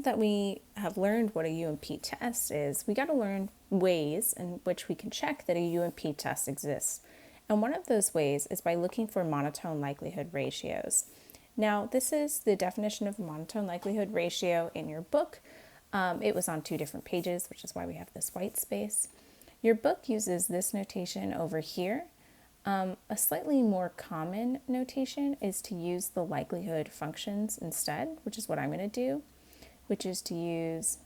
that we have learned what a UMP test is, we got to learn ways in which we can check that a UMP test exists. And one of those ways is by looking for monotone likelihood ratios. Now, this is the definition of monotone likelihood ratio in your book. It was on 2 different pages, which is why we have this white space. Your book uses this notation over here. A slightly more common notation is to use the likelihood functions instead, which is what I'm going to do, which is to use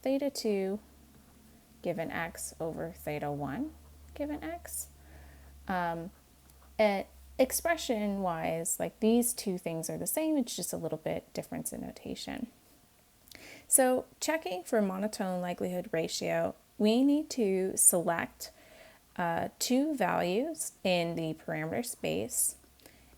theta 2 given x over theta 1 given x. Expression-wise, like these two things are the same, it's just a little bit difference in notation. So checking for monotone likelihood ratio, we need to select 2 values in the parameter space,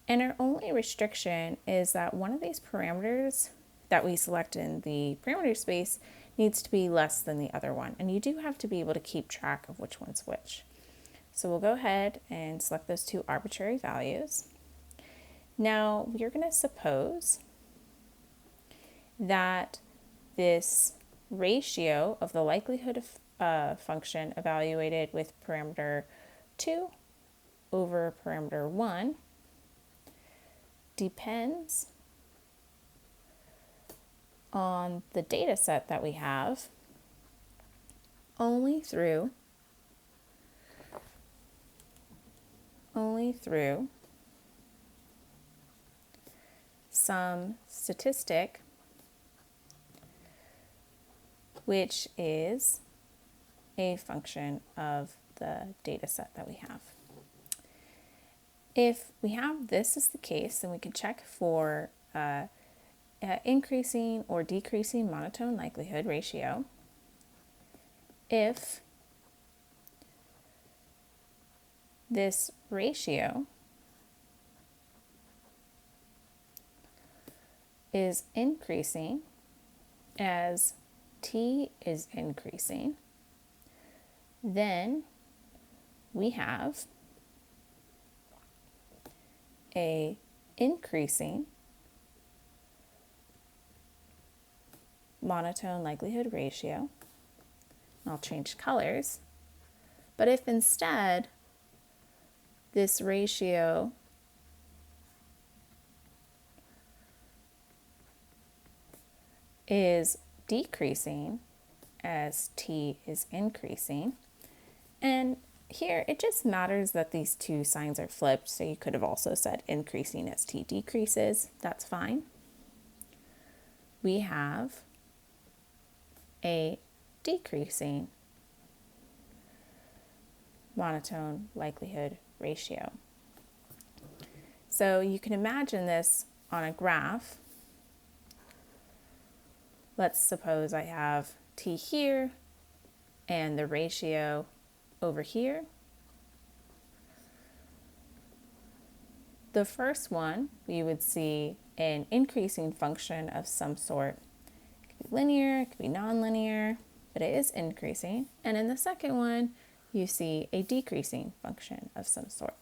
and our only restriction is that one of these parameters that we select in the parameter space needs to be less than the other one, and you do have to be able to keep track of which one's which. So we'll go ahead and select those 2 arbitrary values. Now we're going to suppose that this ratio of the likelihood of function evaluated with parameter 2 over parameter 1 depends on the data set that we have only through some statistic which is a function of the data set that we have. If we have this as the case, then we can check for increasing or decreasing monotone likelihood ratio. If this ratio is increasing as t is increasing, then we have a increasing monotone likelihood ratio. I'll change colors. But if instead this ratio is decreasing as t is increasing, and here it just matters that these 2 signs are flipped, so you could have also said increasing as t decreases, that's fine. We have a decreasing monotone likelihood ratio. So you can imagine this on a graph. Let's suppose I have t here and the ratio over here. The first one, we would see an increasing function of some sort. It could be linear, it could be nonlinear, but it is increasing. And in the second one, you see a decreasing function of some sort.